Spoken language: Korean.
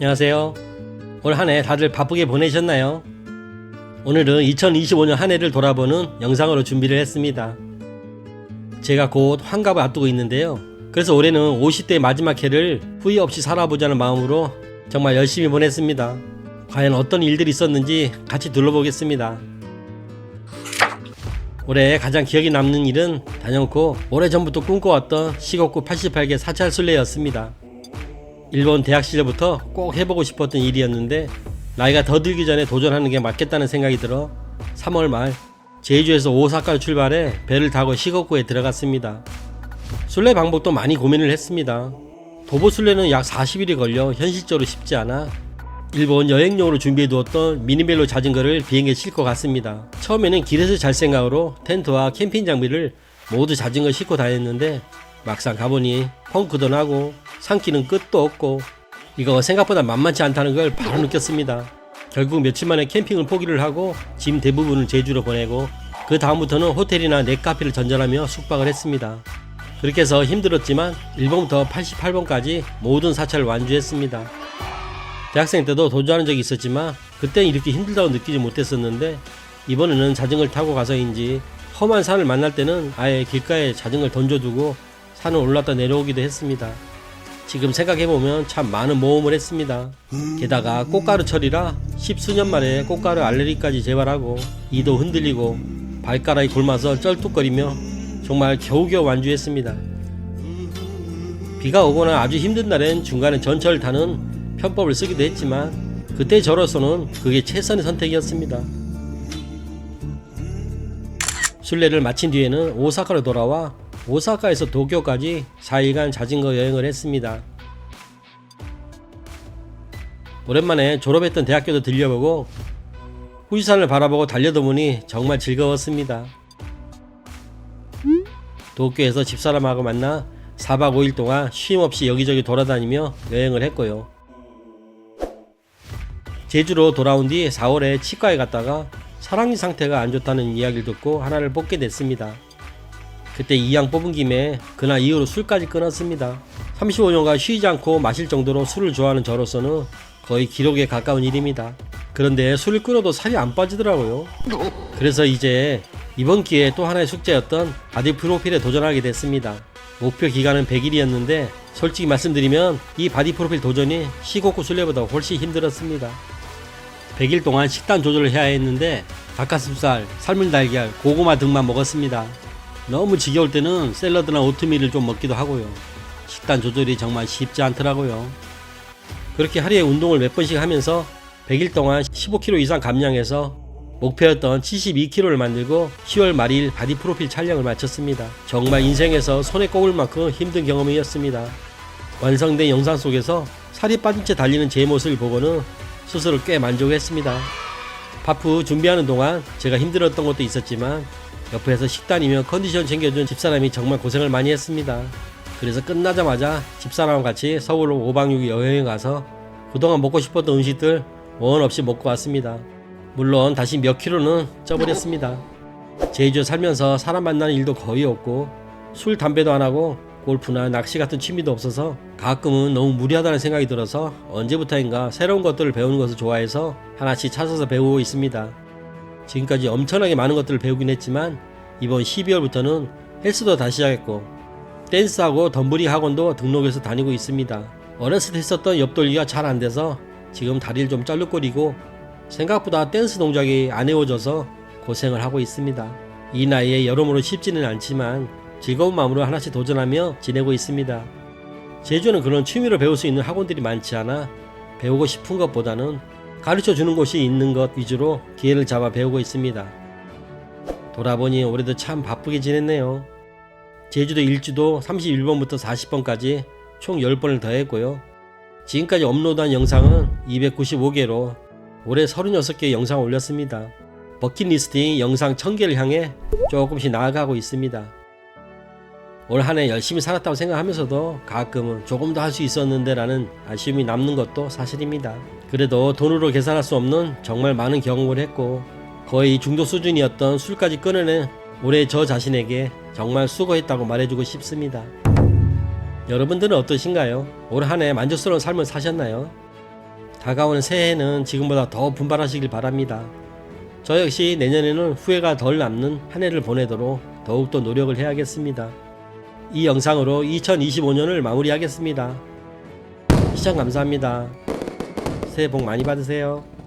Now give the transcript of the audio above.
안녕하세요. 올 한 해 다들 바쁘게 보내셨나요? 오늘은 2025년 한 해를 돌아보는 영상으로 준비를 했습니다. 제가 곧 환갑을 앞두고 있는데요. 그래서 올해는 50대 마지막 해를 후회 없이 살아보자는 마음으로 정말 열심히 보냈습니다. 과연 어떤 일들이 있었는지 같이 둘러보겠습니다. 올해 가장 기억에 남는 일은 단연코 오래전부터 꿈꿔왔던 시곡구 88개 사찰 순례였습니다. 일본 대학 시절부터 꼭 해보고 싶었던 일이었는데 나이가 더 들기 전에 도전하는 게 맞겠다는 생각이 들어 3월 말 제주에서 오사카로 출발해 배를 타고 시곡구에 들어갔습니다. 순례 방법도 많이 고민을 했습니다. 도보 순례는 약 40일이 걸려 현실적으로 쉽지 않아 일본 여행용으로 준비해두었던 미니벨로 자전거를 비행기에 싣고 갔습니다. 처음에는 길에서 잘 생각으로 텐트와 캠핑 장비를 모두 자전거에 싣고 다녔는데 막상 가보니 펑크도 나고 산길은 끝도 없고 이거 생각보다 만만치 않다는 걸 바로 느꼈습니다. 결국 며칠 만에 캠핑을 포기를 하고 짐 대부분을 제주로 보내고 그 다음부터는 호텔이나 넷카페를 전전하며 숙박을 했습니다. 그렇게 해서 힘들었지만 1번부터 88번까지 모든 사찰을 완주했습니다. 대학생 때도 도전한 적이 있었지만 그땐 이렇게 힘들다고 느끼지 못했었는데 이번에는 자전거를 타고 가서인지 험한 산을 만날 때는 아예 길가에 자전거를 던져두고 산을 올랐다 내려오기도 했습니다. 지금 생각해보면 참 많은 모험을 했습니다. 게다가 꽃가루철이라 10수년 만에 꽃가루 알레르기까지 재발하고 이도 흔들리고 발가락이 곪아서 쩔뚝거리며 정말 겨우겨우 완주했습니다. 비가 오거나 아주 힘든 날엔 중간에 전철을 타는 편법을 쓰기도 했지만 그때 저로서는 그게 최선의 선택이었습니다. 순례를 마친 뒤에는 오사카로 돌아와 오사카에서 도쿄까지 4일간 자전거 여행을 했습니다. 오랜만에 졸업했던 대학교도 들려보고 후지산을 바라보고 달려다 보니 정말 즐거웠습니다. 도쿄에서 집사람하고 만나 4박 5일 동안 쉼없이 여기저기 돌아다니며 여행을 했고요. 제주로 돌아온 뒤 4월에 치과에 갔다가 사랑니 상태가 안 좋다는 이야기를 듣고 하나를 뽑게 됐습니다. 그때 이양 뽑은 김에 그날 이후로 술까지 끊었습니다. 35년간 쉬지 않고 마실 정도로 술을 좋아하는 저로서는 거의 기록에 가까운 일입니다. 그런데 술을 끊어도 살이 안 빠지더라고요. 그래서 이제 이번 기회에 또 하나의 숙제였던 바디 프로필에 도전하게 됐습니다. 목표 기간은 100일이었는데 솔직히 말씀드리면 이 바디 프로필 도전이 시곡구 순례보다 훨씬 힘들었습니다. 100일 동안 식단 조절을 해야 했는데 닭가슴살, 삶은 달걀, 고구마 등만 먹었습니다. 너무 지겨울 때는 샐러드나 오트밀을 좀 먹기도 하고요. 식단 조절이 정말 쉽지 않더라고요. 그렇게 하루에 운동을 몇 번씩 하면서 100일 동안 15kg 이상 감량해서 목표였던 72kg를 만들고 10월 말일 바디 프로필 촬영을 마쳤습니다. 정말 인생에서 손에 꼽을 만큼 힘든 경험이었습니다. 완성된 영상 속에서 살이 빠진 채 달리는 제 모습을 보고는 스스로 꽤 만족했습니다. 바프 준비하는 동안 제가 힘들었던 것도 있었지만 옆에서 식단이며 컨디션 챙겨준 집사람이 정말 고생을 많이 했습니다. 그래서 끝나자마자 집사람과 같이 서울로 5박 6일 여행에 가서 그동안 먹고 싶었던 음식들 원 없이 먹고 왔습니다. 물론 다시 몇 킬로는 쪄버렸습니다. 제주에 살면서 사람 만나는 일도 거의 없고 술, 담배도 안 하고 골프나 낚시 같은 취미도 없어서 가끔은 너무 무리하다는 생각이 들어서 언제부터인가 새로운 것들을 배우는 것을 좋아해서 하나씩 찾아서 배우고 있습니다. 지금까지 엄청나게 많은 것들을 배우긴 했지만 이번 12월부터는 헬스도 다시 시작했고 댄스하고 덤블링 학원도 등록해서 다니고 있습니다. 어렸을 때 했었던 옆돌기가 잘 안돼서 지금 다리를 좀 쩔룩거리고 생각보다 댄스 동작이 안 외워져서 고생을 하고 있습니다. 이 나이에 여러모로 쉽지는 않지만 즐거운 마음으로 하나씩 도전하며 지내고 있습니다. 제주는 그런 취미로 배울 수 있는 학원들이 많지 않아 배우고 싶은 것보다는 가르쳐주는 곳이 있는 것 위주로 기회를 잡아 배우고 있습니다. 돌아보니 올해도 참 바쁘게 지냈네요. 제주도 일주도 31번부터 40번까지 총 10번을 더 했고요. 지금까지 업로드한 영상은 295개로 올해 36개의 영상을 올렸습니다. 버킷리스트인 영상 1000개를 향해 조금씩 나아가고 있습니다. 올 한 해 열심히 살았다고 생각하면서도 가끔은 조금 더 할 수 있었는데 라는 아쉬움이 남는 것도 사실입니다. 그래도 돈으로 계산할 수 없는 정말 많은 경험을 했고 거의 중독 수준이었던 술까지 끊어낸 올해 저 자신에게 정말 수고했다고 말해주고 싶습니다. 여러분들은 어떠신가요? 올 한 해 만족스러운 삶을 사셨나요? 다가오는 새해에는 지금보다 더 분발하시길 바랍니다. 저 역시 내년에는 후회가 덜 남는 한 해를 보내도록 더욱더 노력을 해야겠습니다. 이 영상으로 2025년을 마무리하겠습니다. 시청 감사합니다. 새해 복 많이 받으세요.